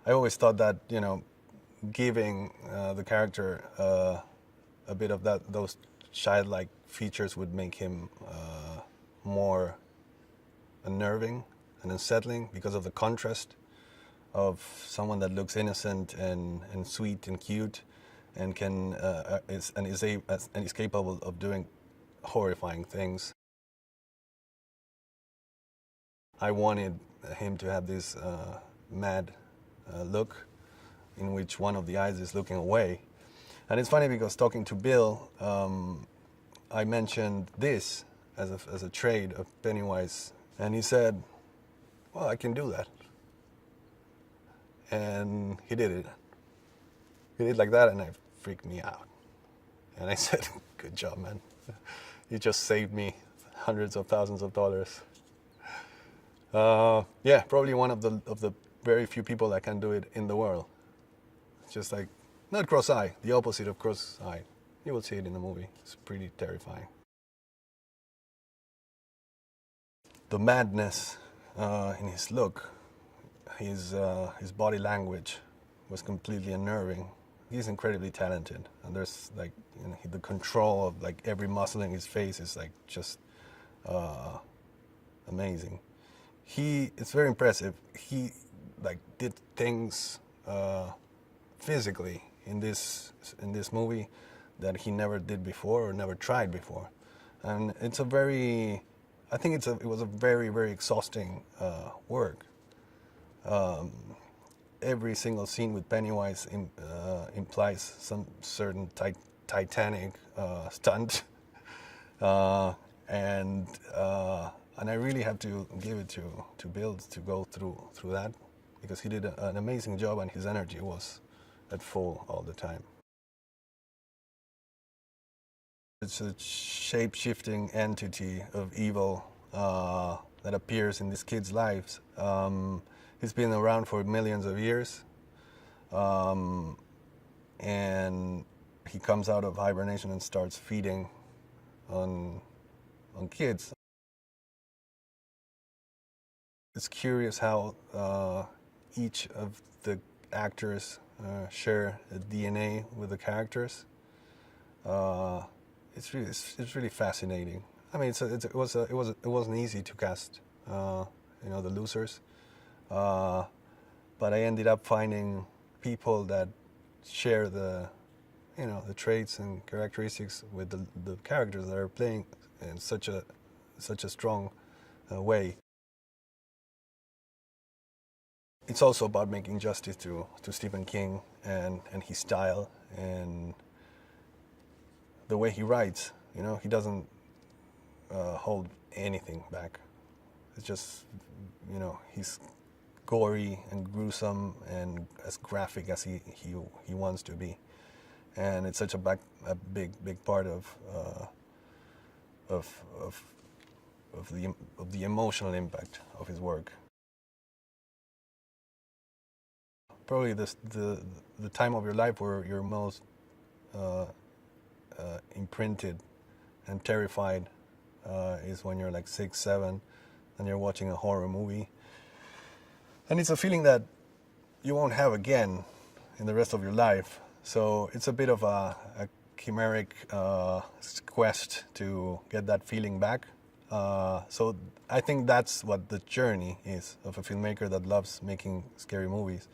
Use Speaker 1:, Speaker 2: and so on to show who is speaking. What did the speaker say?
Speaker 1: I always thought that, giving the character a bit of those childlike features would make him more unnerving and unsettling because of the contrast of someone that looks innocent and sweet and cute and is capable of doing horrifying things. I wanted him to have this mad look in which one of the eyes is looking away. And it's funny because talking to Bill, I mentioned this as a trait of Pennywise, and he said, "Well, I can do that." And he did it. He did like that, and it freaked me out. And I said, "Good job, man. You just saved me hundreds of thousands of dollars." Yeah, probably one of the very few people that can do it in the world. It's just like, not cross-eye, the opposite of cross-eye. You will see it in the movie. It's pretty terrifying. The madness in his look, his body language was completely unnerving. He's incredibly talented, and there's like the control of like every muscle in his face is like just amazing. It's very impressive. He like did things physically in this movie that he never did before or never tried before, and I think it was a very, very exhausting work. Every single scene with Pennywise implies some certain titanic stunt, uh, and and I really have to give it to Bill to go through that, because he did an amazing job and his energy was at full all the time. It's a shape-shifting entity of evil that appears in these kids' lives. He's been around for millions of years, and he comes out of hibernation and starts feeding on kids. It's curious how each of the actors share a DNA with the characters. It's really fascinating. I mean, it wasn't easy to cast, the losers, but I ended up finding people that share the traits and characteristics with the characters that are playing in such a strong way. It's also about making justice to Stephen King and his style and the way he writes. He doesn't hold anything back. It's just, he's gory and gruesome and as graphic as he wants to be, and it's such a big part of the emotional impact of his work. Probably the time of your life where you're most imprinted and terrified is when you're like 6, 7, and you're watching a horror movie. And it's a feeling that you won't have again in the rest of your life. So it's a bit of a chimeric quest to get that feeling back. So I think that's what the journey is of a filmmaker that loves making scary movies.